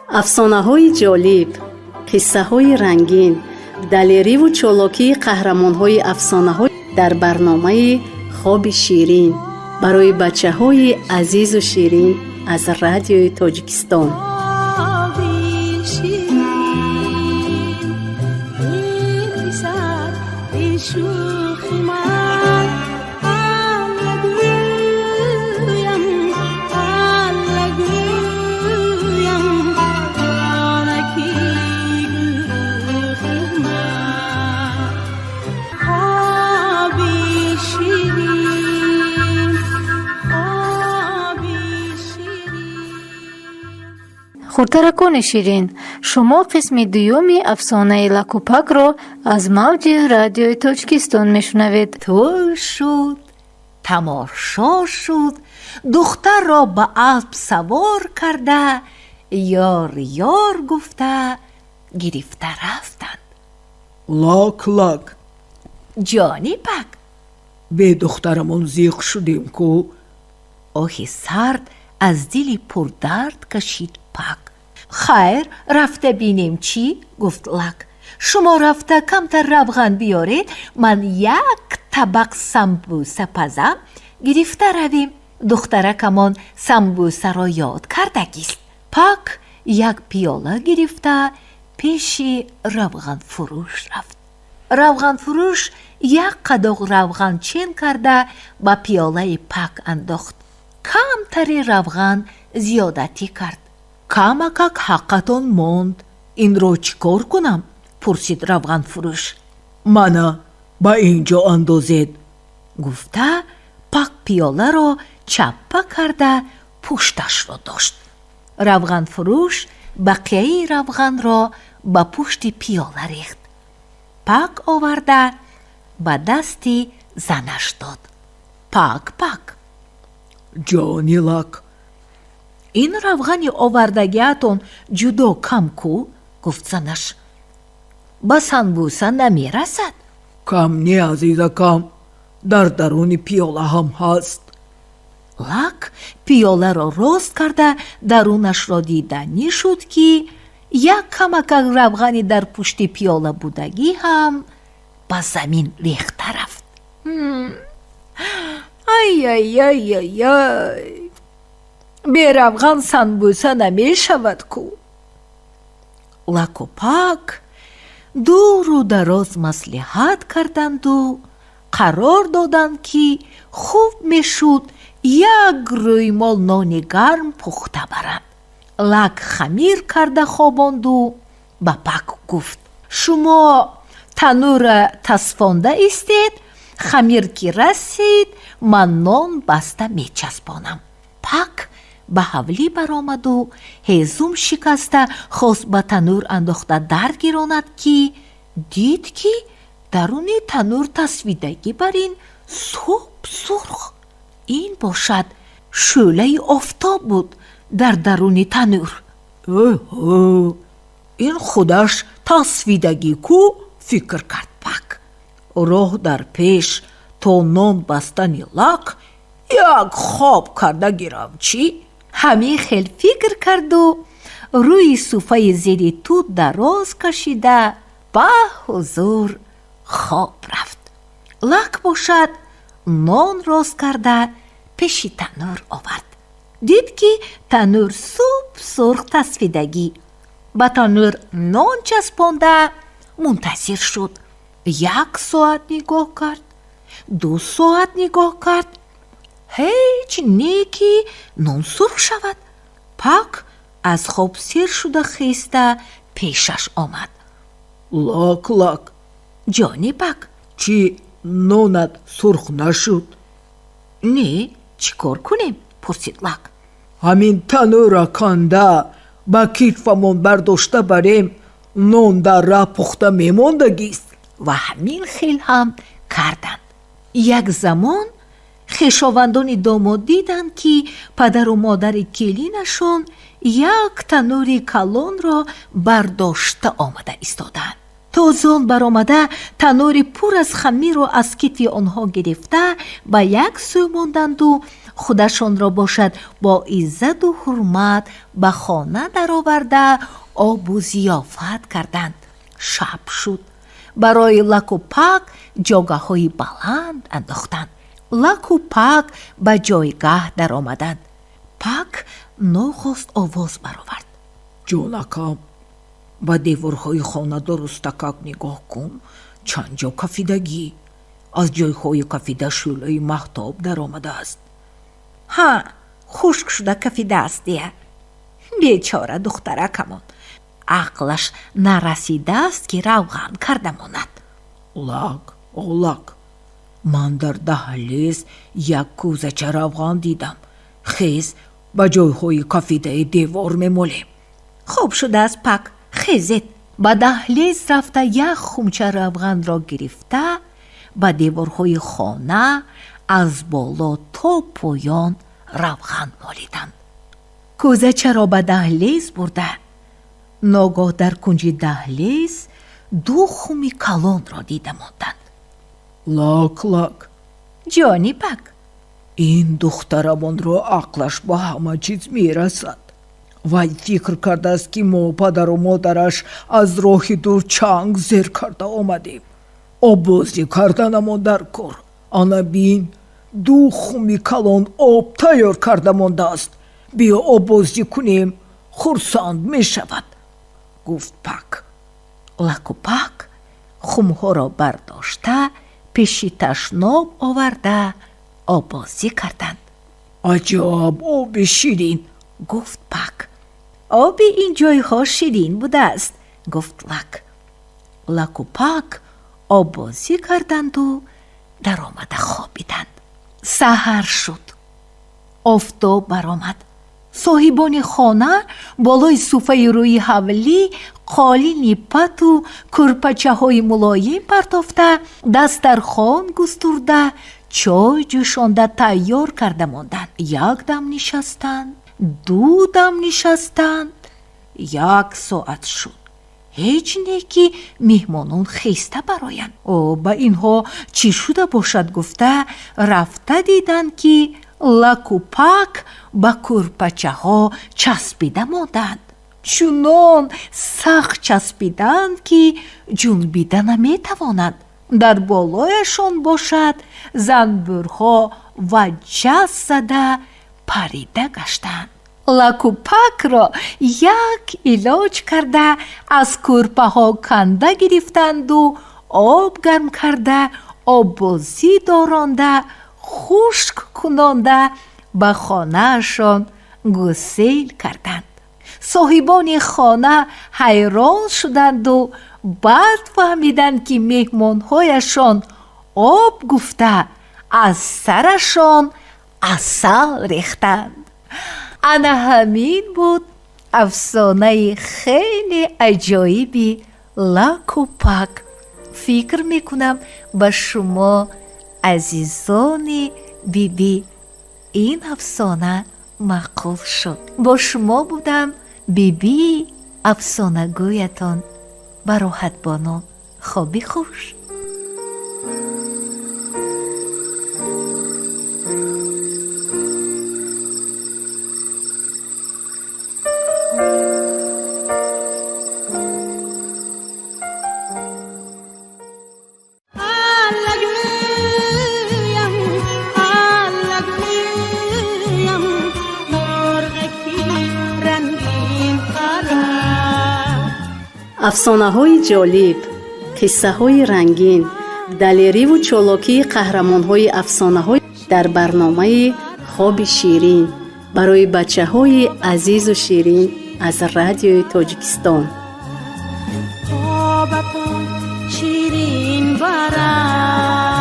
افسانه‌های جالب، قصه‌های رنگین، دلیری و چالاکی قهرمان‌های افسانه‌های در برنامه خواب شیرین برای بچه‌های عزیز و شیرین از رادیوی تاجیکستان. خورترکان شیرین، شما قسم دومی افسانه لکوپک را از موج رادیوی تاجیکستان میشنوید. طور شد، تماشا شد، دختر را به اسب سوار کرده، یار یار گفته گرفته رفتند. لاک لاک جانی پک، به دخترمون زیغ شدیم کو. آه سرد از دلی پر درد کشید پک. خیر، رفته بینیم چی؟ گفت لک. شما رفته کمتر روغن بیارید، من یک طبق سمبوسه پزم گرفته رویم. دخترکمان سمبوسه را یاد کردگیست. پک یک پیاله گرفته پیش روغن فروش رفت. روغن فروش یک قدح روغن چین کرده با پیاله پک انداخت. کمتری روغن زیادتی کرد. کمکک حقتون موند، این رو چیکار کنم؟ پرسید روغن فروش. منه با اینجا اندازید. گفته پک پیاله را چپه کرده پشتش را داشت. روغن فروش بقیه روغن را با پشت پیاله ریخت. پک آورده با دستی زنش داد. پک پک. جانی لک، این روغنی آوردگیتون جدا کم کو؟ گفت زنش. با سنبوسه نمی رسد. کم نی عزیزه کم، در درون پیاله هم هست. لک پیاله را راست کرده درونش را دیدنی شد که یک کمک روغنی در پشت پیاله بودگی هم با زمین ریخته رفت. ای ای ای ای ای، به روغن سنبوسه نمی شود کو. لک و پک دور و دراز مصلحت کردند و قرار دادند که خوب می شد یک رویمال نان گرم پخته برند. لک خمیر کرده خواباند و به پک گفت شما تنور تصفانده استید، خمیر که رسید من نان بسته می چسبانم. پک به حولی برآمد و هیزم شکسته خواست به تنور انداخته درگیراند که دید که درون تنور تصویدگی بر این صبح سرخ. این باشد شعله آفتاب بود در درون تنور. اوه، این خودش تصویدگی کو؟ فکر کرد پک. راه در پیش تا نان بستنی لک یک خواب کرده گیرم چی؟ همین خیل فکر کرد و روی صوفه زیر توت دراز کشیده به حضور خواب رفت. لک باشد نان راست کرده پیش تنور آورد. دید که تنور صبح سرخ تصفیدگی. به تنور نان چسبانده منتظر شد. 1 ساعت نگاه کرد، 2 ساعت نگاه کرد، هیچ نیکی نان سرخ شود. پک از خواب سیر شده خیسته پیشش آمد. لک لک، جانی پک، چی نانت سرخ نشد؟ نه، چی کار کنیم؟ پرسید لک. همین تنور را کنده با کیفمون برداشته بریم، نان در راه پخته میماندگیست. و همین خیل هم کردند. یک زمان خویشاوندان داماد دیدند که پدر و مادر کلینشان یک تنور کلان را برداشته آمده ایستادند. تازان برآمده تنور پر از خمیر را از کتف آنها گرفته به یک سو ماندند و خودشان را باشد با عزت و حرمت به خانه درآورده آب و ضیافت کردند. شب شد. برای لک و پک جاگه‌های بلند انداختند. لک و پک به جایگاه در آمدند. پک نخست آواز برآورد. جانکم، به دیوارهای خانه درستکک نگاه کن. چند جا کفیدگی. از جایهای کفیده شعله مهتاب در آمده است. ها، خشک شده کفیده است دیه. بیچاره دخترکمان، عقلش نرسیده است که روغن کرده ماند. لک، من در دهلیز یک کوزچه روغن دیدم. خیز به جایهای کفیده دیوار میمالیم. خوب شده از پک، خیزید. به دهلیز رفته یک خمچه روغن را گرفته به دیوارهای خانه از بالا تا پایان روغن مالیدند. کوزچه را به دهلیز برده ناگاه در کنج دهلیز دو خم کلان را دیده ماندند. لک، جانی پک، این دخترمان را عقلش با همه چیز میرسد. وای فکر کرده است که ما پدر و مادرش از راه دور چنگ زیر کرده آمدیم. آبازی کردنمان در کار. آنا بین، دو خم کلان آب تیار کرده مانده است. بیا آبازی کنیم، خرسند می شود، گفت پک. لک و پک خمها را برداشته پیش تشناب آورده آبازی کردند. عجب آب شیرین، گفت پک. آب این جایها شیرین بوده است، گفت لک. لک و پک آبازی کردند و در آمده خوابیدند. سحر شد. آفتاب برآمد. صاحبان خانه بالای سوفه روی حولی قالینی پت و کرپچه های ملایم پرتافته دسترخوان گسترده چای جوشانده تیار کرده ماندند. یک دم نشستند، دو دم نشستند، یک ساعت شد. هیچ نه که مهمانان خیسته برآیند. به اینها چی شده باشد گفته رفته دیدند که لک و پک به کرپچه ها چسبیده ماندند. چنان سخت چسبیدند که جنبیده نمی توانند. در بالایشان باشد زنبورها و جس زده پریده گشتند. لک و پک را یک علاج کرده از کرپه ها کنده گرفتند و آب گرم کرده آبازی دارانده خشک کنانده به خانهشان گسیل کردند. صاحبان خانه حیران شدند و بعد فهمیدند که مهمانهایشان آب گفته از سرشان عسل ریختند. انا همین بود افسانه خیلی عجایبی لک و پک. فکر میکنم به شما عزیزان بیبی این افسانه معقول شد. با شما بودم بیبی افسانه گویتان. به راحت بانو، خوابی خوش. افسانه‌های جالب، قصه‌های رنگین، دلیری و چالاکی قهرمان‌های افسانه‌های در برنامه خواب شیرین برای بچه‌های عزیز و شیرین از رادیوی تاجیکستان. خوابتون شیرین برام